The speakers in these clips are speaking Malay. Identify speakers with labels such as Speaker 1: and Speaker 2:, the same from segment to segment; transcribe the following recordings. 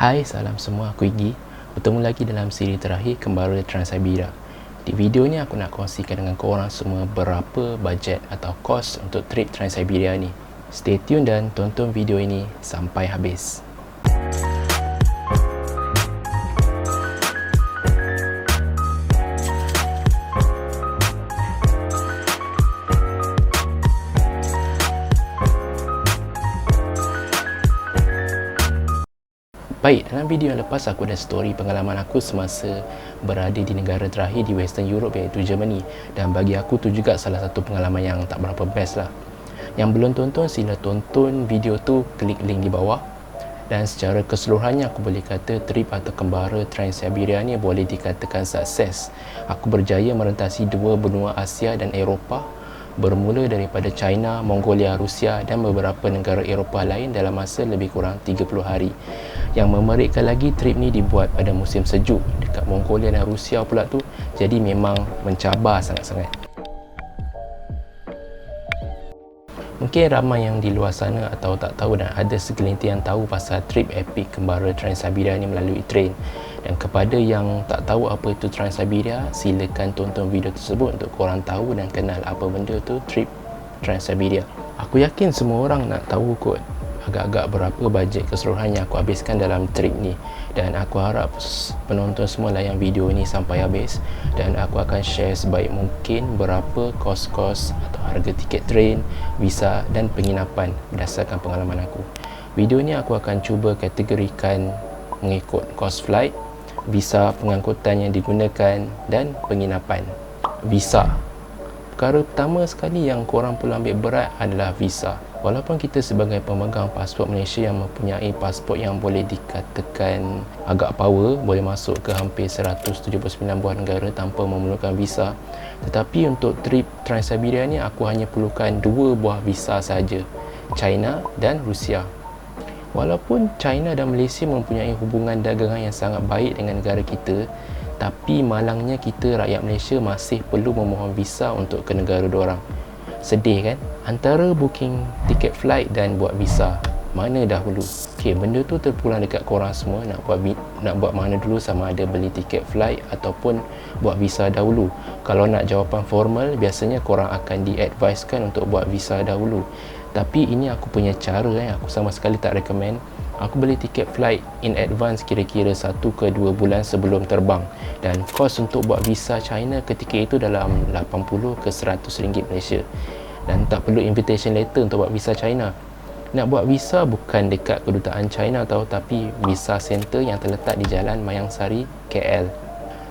Speaker 1: Hai, salam semua, aku Iggy. Bertemu lagi dalam siri terakhir Kembara Trans-Siberia. Di video ni aku nak kongsikan dengan korang semua berapa bajet atau kos untuk trip Trans-Siberia ni. Stay tune dan tonton video ini sampai habis. Baik, dalam video yang lepas aku ada story pengalaman aku semasa berada di negara terakhir di Western Europe iaitu Germany, dan bagi aku tu juga salah satu pengalaman yang tak berapa best lah. Yang belum tonton sila tonton video tu, klik link di bawah. Dan secara keseluruhannya aku boleh kata trip atau Kembara Trans-Siberia ni boleh dikatakan sukses. Aku berjaya merentasi dua benua Asia dan Eropah, bermula daripada China, Mongolia, Rusia dan beberapa negara Eropah lain dalam masa lebih kurang 30 hari. Yang memerikkan lagi, trip ni dibuat pada musim sejuk dekat Mongolia dan Rusia pula tu, jadi memang mencabar sangat-sangat. Mungkin ramai yang di luar sana atau tak tahu dan ada segelintir yang tahu pasal trip epic Kembara Trans-Siberia ni melalui train. Dan kepada yang tak tahu apa itu Trans-Siberia, silakan tonton video tersebut untuk korang tahu dan kenal apa benda tu trip Trans-Siberia. Aku yakin semua orang nak tahu kot agak-agak berapa bajet keseluruhan yang aku habiskan dalam trip ni, dan aku harap penonton semua layan video ni sampai habis, dan aku akan share sebaik mungkin berapa kos-kos atau harga tiket train, visa dan penginapan berdasarkan pengalaman aku. Video ni aku akan cuba kategorikan mengikut kos flight, visa pengangkutan yang digunakan dan penginapan. Visa, perkara pertama sekali yang korang perlu ambil berat adalah visa. Walaupun kita sebagai pemegang pasport Malaysia yang mempunyai pasport yang boleh dikatakan agak power, boleh masuk ke hampir 179 buah negara tanpa memerlukan visa, tetapi untuk trip Trans-Siberia ni aku hanya perlukan 2 buah visa saja, China dan Rusia. Walaupun China dan Malaysia mempunyai hubungan dagangan yang sangat baik dengan negara kita, tapi malangnya kita rakyat Malaysia masih perlu memohon visa untuk ke negara diorang. Sedih kan? Antara booking tiket flight dan buat visa, mana dahulu? Okey, benda tu terpulang dekat korang semua nak buat mana dulu, sama ada beli tiket flight ataupun buat visa dahulu. Kalau nak jawapan formal, biasanya korang akan di-advisekan untuk buat visa dahulu. Tapi ini aku punya cara, aku sama sekali tak recommend. Aku beli tiket flight in advance kira-kira 1 ke 2 bulan sebelum terbang, dan kos untuk buat visa China ketika itu dalam 80 ke 100 ringgit Malaysia, dan tak perlu invitation letter untuk buat visa China. Nak buat visa bukan dekat kedutaan China tau, tapi visa center yang terletak di Jalan Mayang Sari, KL.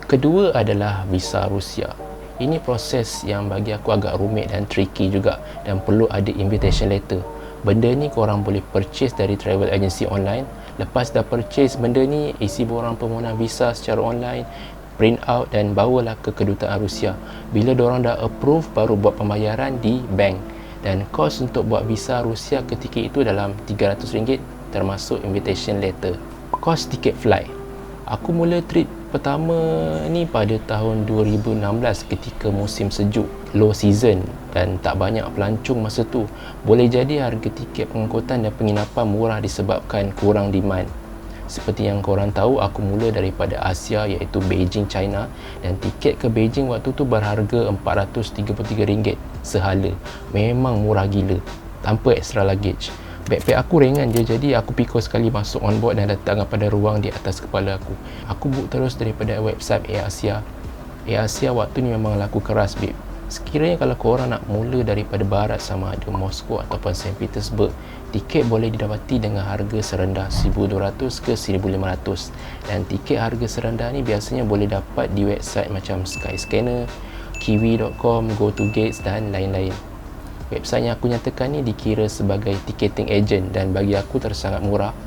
Speaker 1: Kedua adalah visa Rusia. Ini proses yang bagi aku agak rumit dan tricky juga, dan perlu ada invitation letter. Benda ni korang boleh purchase dari travel agency online. Lepas dah purchase benda ni, isi borang permohonan visa secara online, print out dan bawalah ke kedutaan Rusia. Bila diorang dah approve, baru buat pembayaran di bank. Dan kos untuk buat visa Rusia ketika itu dalam RM300 termasuk invitation letter. Kos tiket flight, aku mula trip pertama ni pada tahun 2016 ketika musim sejuk, low season, dan tak banyak pelancong masa tu. Boleh jadi harga tiket pengangkutan dan penginapan murah disebabkan kurang demand. Seperti yang korang tahu, aku mula daripada Asia iaitu Beijing, China, dan tiket ke Beijing waktu tu berharga RM433 sehala. Memang murah gila, tanpa extra luggage. Backpack aku ringan je, jadi aku pikul sekali masuk on board dan letakkan pada ruang di atas kepala aku. Aku book terus daripada website Air Asia. Air Asia waktu ni memang laku keras, babe. Sekiranya kalau korang nak mula daripada barat sama ada Moskow ataupun St. Petersburg, tiket boleh didapati dengan harga serendah 1,200 ke 1,500. Dan tiket harga serendah ni biasanya boleh dapat di website macam Skyscanner, Kiwi.com, GoToGates dan lain-lain. Website yang aku nyatakan ni dikira sebagai ticketing agent dan bagi aku tersangat murah.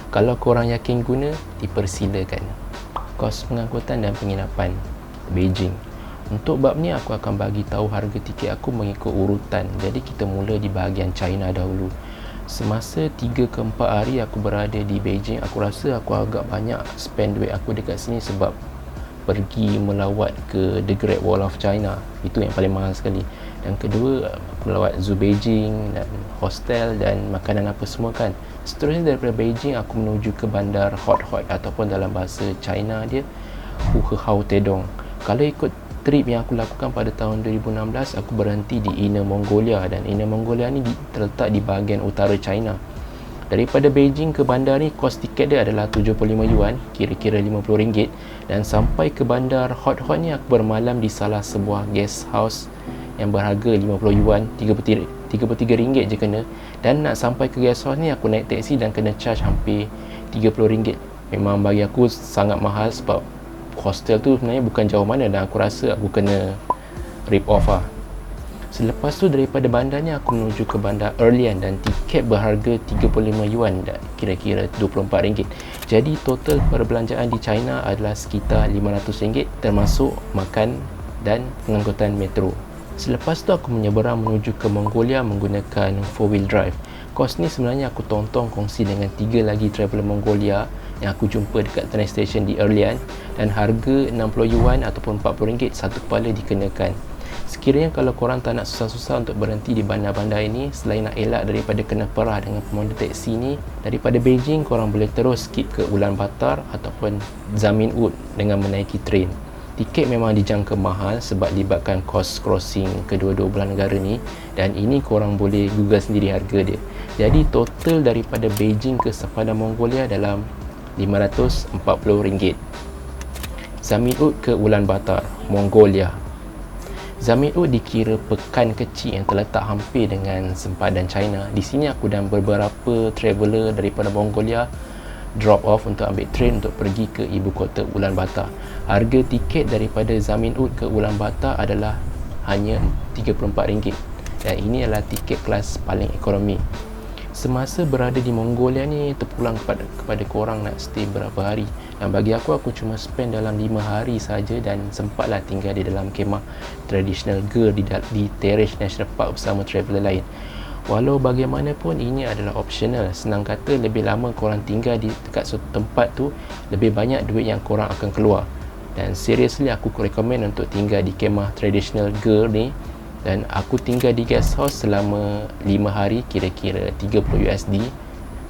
Speaker 1: Kalau korang yakin guna, dipersilakan. Kos pengangkutan dan penginapan Beijing. Untuk bab ni aku akan bagi tahu harga tiket aku mengikut urutan. Jadi kita mula di bahagian China dahulu. Semasa 3 ke 4 hari aku berada di Beijing, aku rasa aku agak banyak spend duit aku dekat sini sebab pergi melawat ke The Great Wall of China. Itu yang paling mahal sekali. Yang kedua, melawat zoo Beijing dan hostel dan makanan apa semua kan. Seterusnya daripada Beijing aku menuju ke bandar Hot Hot ataupun dalam bahasa China dia Huhehao Tedong. Kalau ikut trip yang aku lakukan pada tahun 2016, aku berhenti di Inner Mongolia, dan Inner Mongolia ni terletak di bahagian utara China. Daripada Beijing ke bandar ni, kos tiket dia adalah 75 yuan, kira-kira RM50, dan sampai ke bandar Hot Hot ni aku bermalam di salah sebuah guest house yang berharga 50 yuan, RM33 je kena. Dan nak sampai ke guest house ni aku naik teksi dan kena charge hampir RM30. Memang bagi aku sangat mahal sebab hostel tu sebenarnya bukan jauh mana, dan aku rasa aku kena rip off lah. Selepas tu daripada bandar ni aku menuju ke bandar Erlian, dan tiket berharga 35 yuan, kira-kira RM24. Jadi total perbelanjaan di China adalah sekitar RM500 termasuk makan dan pengangkutan metro. Selepas tu aku menyeberang menuju ke Mongolia menggunakan 4-wheel drive. Kos ni sebenarnya aku tong-tong kongsi dengan 3 lagi traveler Mongolia yang aku jumpa dekat train station di Erlian, dan harga 60 yuan ataupun RM40 satu kepala dikenakan. Sekiranya kalau korang tak nak susah-susah untuk berhenti di bandar-bandar ini, selain nak elak daripada kena perah dengan pemandu teksi ni, daripada Beijing korang boleh terus skip ke Ulaanbaatar ataupun Zamin-ud dengan menaiki train. Tiket memang dijangka mahal sebab libatkan kos crossing kedua-dua belah negara ni, dan ini korang boleh google sendiri harga dia. Jadi total daripada Beijing ke sepadan Mongolia dalam RM540. Zamin-ud ke Ulaanbaatar, Mongolia. Zamin-ud dikira pekan kecil yang terletak hampir dengan sempadan China. Di sini aku dan beberapa traveller daripada Mongolia drop off untuk ambil train untuk pergi ke ibu kota Ulaanbaatar. Harga tiket daripada Zamin-ud ke Ulaanbaatar adalah hanya RM34, dan ini adalah tiket kelas paling ekonomi. Semasa berada di Mongolia ni, terpulang kepada korang nak stay berapa hari, dan bagi aku cuma spend dalam 5 hari saja, dan sempatlah tinggal di dalam kemah traditional Ger di Terrace National Park bersama traveller lain. Walau bagaimanapun ini adalah optional. Senang kata, lebih lama korang tinggal dekat suatu tempat tu, lebih banyak duit yang korang akan keluar. Dan seriously aku recommend untuk tinggal di kemah traditional Ger ni. Dan aku tinggal di guest house selama 5 hari, kira-kira $30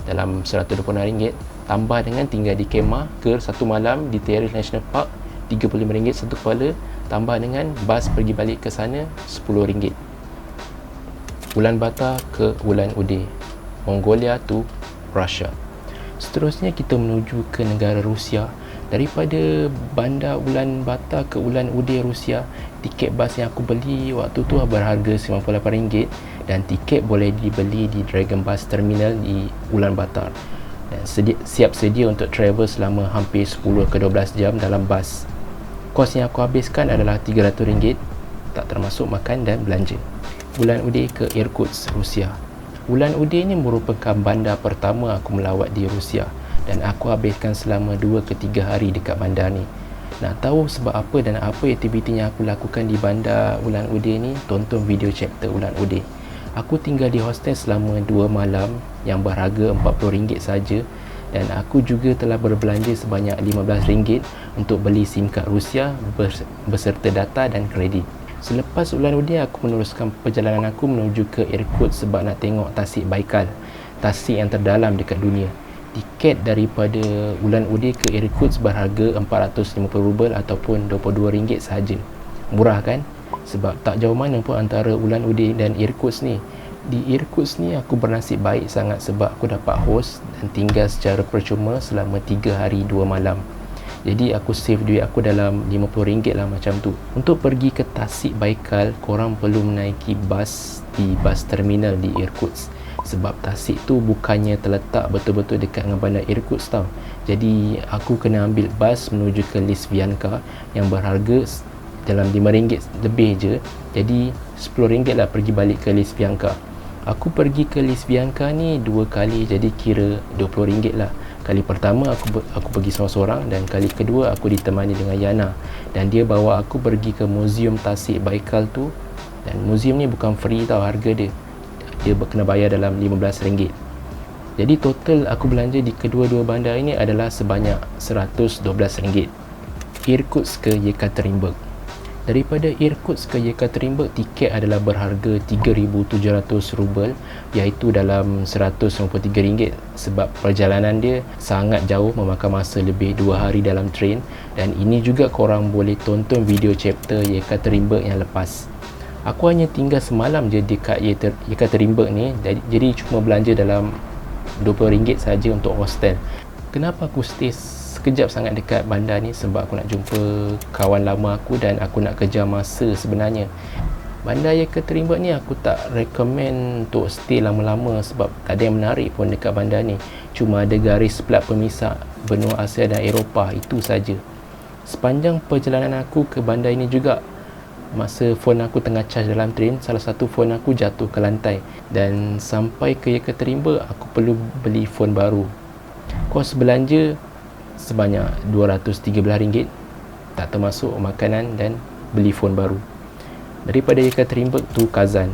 Speaker 1: dalam RM126, tambah dengan tinggal di kemah Ger satu malam di Terrace National Park RM35 satu kepala, tambah dengan bas pergi balik ke sana RM10. Ulaanbaatar ke Ulan-Ude, Mongolia to Russia. Seterusnya kita menuju ke negara Rusia. Daripada bandar Ulaanbaatar ke Ulan-Ude, Rusia, tiket bas yang aku beli waktu tu berharga RM98, dan tiket boleh dibeli di Dragon Bus Terminal di Ulaanbaatar, dan siap sedia untuk travel selama hampir 10 ke 12 jam dalam bas. Kos yang aku habiskan adalah RM300, tak termasuk makan dan belanja. Ulan-Ude ke Irkutsk, Rusia. Ulan-Ude ni merupakan bandar pertama aku melawat di Rusia, dan aku habiskan selama 2 ke 3 hari dekat bandar ni. Nak tahu sebab apa dan apa aktiviti yang aku lakukan di bandar Ulan-Ude ni, tonton video chapter Ulan-Ude. Aku tinggal di hostel selama 2 malam yang berharga RM40 saja, dan aku juga telah berbelanja sebanyak RM15 untuk beli SIM kad Rusia beserta data dan kredit. Selepas Ulan-Ude, aku meneruskan perjalanan aku menuju ke Irkutsk sebab nak tengok tasik Baikal, tasik yang terdalam dekat dunia. Tiket daripada Ulan-Ude ke Irkutsk berharga RM450 ataupun RM22 sahaja. Murah kan? Sebab tak jauh mana pun antara Ulan-Ude dan Irkutsk ni. Di Irkutsk ni aku bernasib baik sangat sebab aku dapat host dan tinggal secara percuma selama 3 hari 2 malam. Jadi aku save duit aku dalam RM50 lah macam tu. Untuk pergi ke tasik Baikal, korang perlu menaiki bas di bas terminal di Irkutsk. Sebab tasik tu bukannya terletak betul-betul dekat dengan bandar Irkutsk tau. Jadi aku kena ambil bas menuju ke Lisvyanka yang berharga dalam RM5 lebih je. Jadi RM10 lah pergi balik ke Lisvyanka. Aku pergi ke Lisvyanka ni 2 kali, jadi kira RM20 lah. Kali pertama aku pergi seorang-seorang, dan kali kedua aku ditemani dengan Yana, dan dia bawa aku pergi ke muzium tasik Baikal tu. Dan muzium ni bukan free tau harga dia. Dia kena bayar dalam RM15. Jadi total aku belanja di kedua-dua bandar ini adalah sebanyak RM112. Irkutsk ke Yekaterinburg. Daripada Irkutsk ke Yekaterinburg, tiket adalah berharga 3,700 rubel, iaitu dalam RM193, sebab perjalanan dia sangat jauh, memakan masa lebih 2 hari dalam train. Dan ini juga korang boleh tonton video chapter Yekaterinburg yang lepas. Aku hanya tinggal semalam je dekat Yekaterinburg ni, jadi cuma belanja dalam RM20 saja untuk hostel. Kenapa aku stay sekejap sangat dekat bandar ni? Sebab aku nak jumpa kawan lama aku dan aku nak kejar masa sebenarnya. Bandar Yekaterinburg ni aku tak recommend untuk stay lama-lama sebab tak ada yang menarik pun dekat bandar ni. Cuma ada garis plat pemisah benua Asia dan Eropah, itu saja. Sepanjang perjalanan aku ke bandar ini juga, masa phone aku tengah charge dalam train, salah satu phone aku jatuh ke lantai. Dan sampai ke Yekaterinburg, aku perlu beli phone baru. Kos belanja sebanyak RM213, tak termasuk makanan dan beli phone baru. Daripada Yekaterinburg tu Kazan.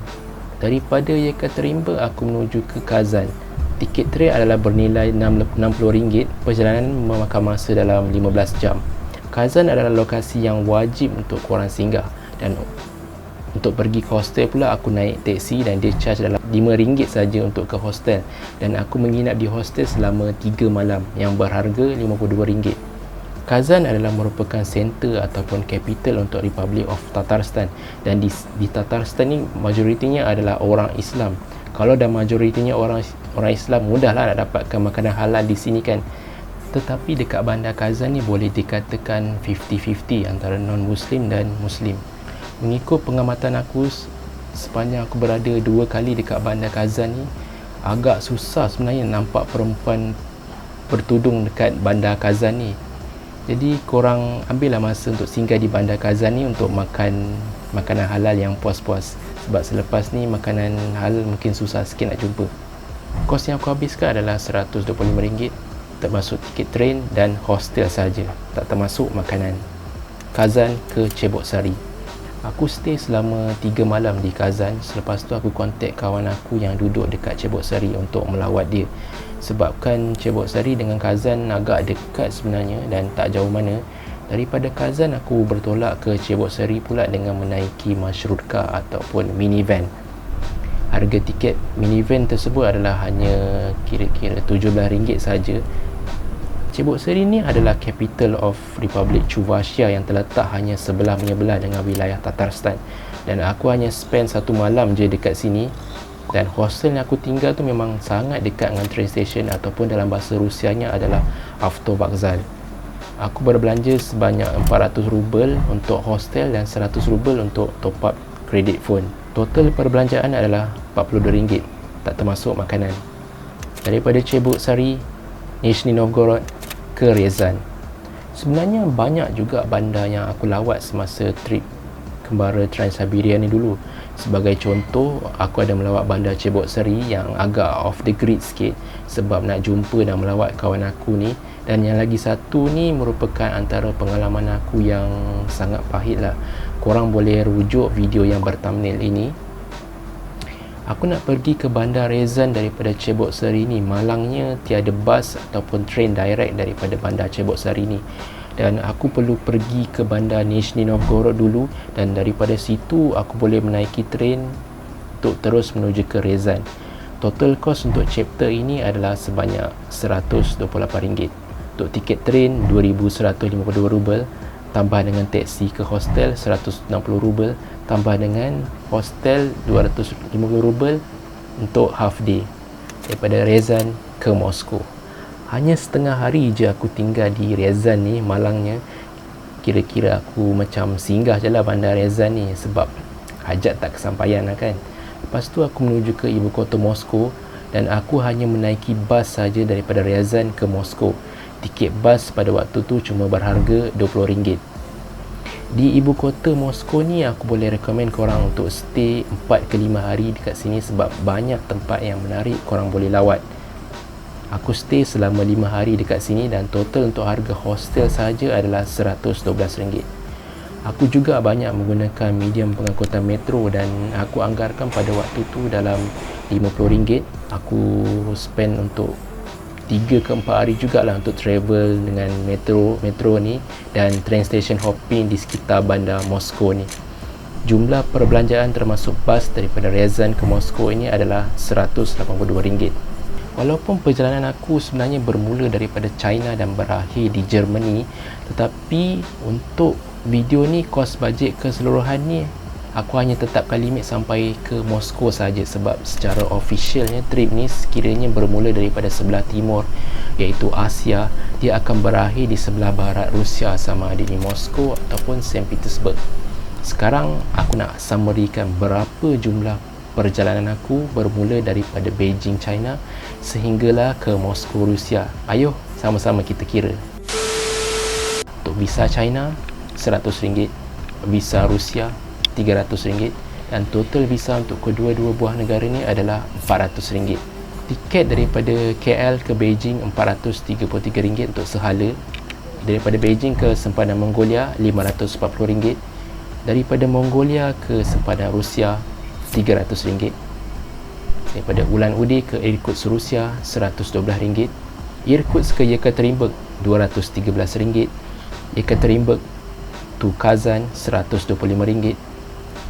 Speaker 1: Daripada Yekaterinburg aku menuju ke Kazan. Tiket train adalah bernilai RM60. Perjalanan memakan masa dalam 15 jam. Kazan adalah lokasi yang wajib untuk korang singgah. Dan untuk pergi ke hostel pula, aku naik teksi dan dia charge dalam RM5 saja untuk ke hostel. Dan aku menginap di hostel selama 3 malam yang berharga RM52. Kazan adalah merupakan center ataupun capital untuk Republic of Tatarstan. Dan di Tatarstan ni majoritinya adalah orang Islam. Kalau dah majoritinya orang Islam, mudahlah nak dapatkan makanan halal di sini kan. Tetapi dekat bandar Kazan ni boleh dikatakan 50-50 antara non-Muslim dan Muslim. Mengikut pengamatan aku, sepanjang aku berada 2 kali dekat bandar Kazan ni, agak susah sebenarnya nampak perempuan bertudung dekat bandar Kazan ni. Jadi korang ambillah masa untuk singgah di bandar Kazan ni untuk makan makanan halal yang puas-puas. Sebab selepas ni makanan halal mungkin susah sikit nak jumpa. Kos yang aku habiskan adalah RM125, termasuk tiket train dan hostel saja, tak termasuk makanan. Kazan ke Cheboksary Sari. Aku stay selama 3 malam di Kazan. Selepas tu aku kontak kawan aku yang duduk dekat Cheboksary Sari untuk melawat dia. Sebabkan Cheboksary Sari dengan Kazan agak dekat sebenarnya dan tak jauh mana. Daripada Kazan aku bertolak ke Cheboksary Sari pula dengan menaiki masyrutka ataupun minivan. Harga tiket minivan tersebut adalah hanya kira-kira RM17 saja. Cheboksary ni adalah capital of Republic Chuvashia yang terletak hanya sebelah menyebelah dengan wilayah Tatarstan. Dan aku hanya spend 1 malam je dekat sini. Dan hostel yang aku tinggal tu memang sangat dekat dengan train station, ataupun dalam bahasa Rusianya adalah Avtovokzal. Aku berbelanja sebanyak 400 rubel untuk hostel dan 100 rubel untuk top up kredit phone. Total perbelanjaan adalah RM42, tak termasuk makanan. Daripada Cheboksary, Nizhny Novgorod ke Ryazan. Sebenarnya banyak juga bandar yang aku lawat semasa trip kembara Trans-Siberia ni dulu. Sebagai contoh, aku ada melawat bandar Cheboksary yang agak off the grid sikit sebab nak jumpa dan melawat kawan aku ni. Dan yang lagi satu ni merupakan antara pengalaman aku yang sangat pahit lah. Korang boleh rujuk video yang berthumbnail ini. Aku nak pergi ke bandar Ryazan daripada Cheboksary ni. Malangnya tiada bas ataupun train direct daripada bandar Cheboksary ni. Dan aku perlu pergi ke bandar Nizhny Novgorod dulu, dan daripada situ aku boleh menaiki train untuk terus menuju ke Ryazan. Total cost untuk chapter ini adalah sebanyak RM128. Untuk tiket train RM2,152 rubel, tambah dengan teksi ke hostel RM160 rubel, tambah dengan hostel RM250 rubel untuk half day daripada Ryazan ke Moskow. Hanya setengah hari je aku tinggal di Ryazan ni. Malangnya kira-kira aku macam singgah je lah bandar Ryazan ni sebab hajat tak kesampaian lah kan. Lepas tu aku menuju ke ibu kota Moskow dan aku hanya menaiki bas saja daripada Ryazan ke Moskow. Tiket bas pada waktu tu cuma berharga RM20. Di ibu kota Moskow ni aku boleh recommend korang untuk stay 4 ke 5 hari dekat sini sebab banyak tempat yang menarik korang boleh lawat. Aku stay selama 5 hari dekat sini dan total untuk harga hostel saja adalah RM112. Aku juga banyak menggunakan medium pengangkutan metro dan aku anggarkan pada waktu tu dalam RM50. Aku spend untuk 3 ke 4 hari jugalah untuk travel dengan metro ni dan train station hopping di sekitar bandar Moskow ni. Jumlah perbelanjaan termasuk bas daripada Ryazan ke Moskow ini adalah RM182. Walaupun perjalanan aku sebenarnya bermula daripada China dan berakhir di Germany, tetapi untuk video ni kos bajet keseluruhan ni aku hanya tetapkan limit sampai ke Moskow saja, sebab secara officialnya trip ni sekiranya bermula daripada sebelah timur iaitu Asia, dia akan berakhir di sebelah barat Rusia, sama ada di Moskow ataupun St. Petersburg. Sekarang aku nak summarikan berapa jumlah perjalanan aku bermula daripada Beijing, China sehinggalah ke Moskow, Rusia. Ayuh sama-sama kita kira. Untuk visa China RM100, visa Rusia RM300 dan total visa untuk kedua-dua buah negara ni adalah RM400. Tiket daripada KL ke Beijing RM433 untuk sehala. Daripada Beijing ke sempadan Mongolia RM540. Daripada Mongolia ke sempadan Rusia RM300. Daripada Ulan-Ude ke Irkutsk, Rusia RM112. Irkutsk ke Yekaterinburg RM213. Yekaterinburg to Kazan RM125.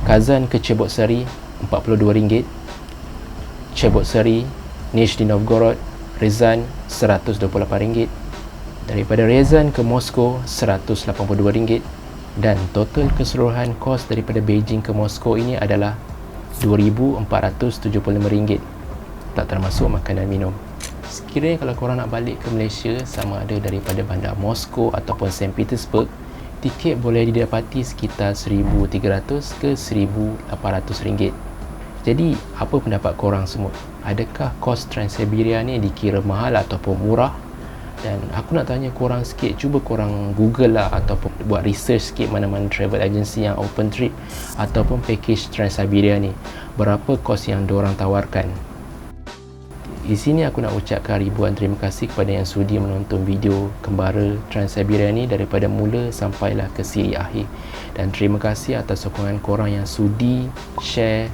Speaker 1: Kazan ke Cheboksary RM42. Cheboksary Nizhny Novgorod Ryazan RM128. Daripada Ryazan ke Moskow RM182 dan total keseluruhan kos daripada Beijing ke Moskow ini adalah RM2,475, tak termasuk makan dan minum. Sekiranya kalau korang nak balik ke Malaysia, sama ada daripada bandar Moskow ataupun St. Petersburg, tiket boleh didapati sekitar RM1,300 ke RM1,800. Jadi, apa pendapat korang semua? Adakah kos Trans-Siberia ni dikira mahal ataupun murah? Dan aku nak tanya korang sikit, cuba korang google lah ataupun buat research sikit mana-mana travel agency yang open trip ataupun package Trans-Siberia ni. Berapa kos yang diorang tawarkan? Di sini aku nak ucapkan ribuan terima kasih kepada yang sudi menonton video Kembara Trans-Siberia ni daripada mula sampailah ke siri akhir. Dan terima kasih atas sokongan korang yang sudi share,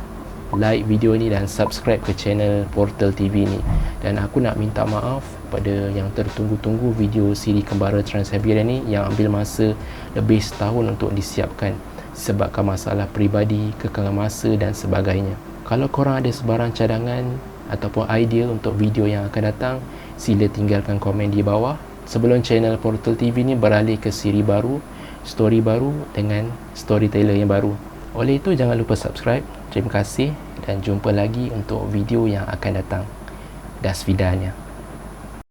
Speaker 1: like video ni dan subscribe ke channel Portal TV ni. Dan aku nak minta maaf kepada yang tertunggu-tunggu video siri Kembara Trans-Siberia ni yang ambil masa lebih setahun untuk disiapkan sebabkan masalah peribadi, kekangan masa dan sebagainya. Kalau korang ada sebarang cadangan ataupun idea untuk video yang akan datang, sila tinggalkan komen di bawah sebelum channel Portal TV ni beralih ke siri baru, story baru dengan storyteller yang baru. Oleh itu jangan lupa subscribe. Terima kasih dan jumpa lagi untuk video yang akan datang. Das Vidania.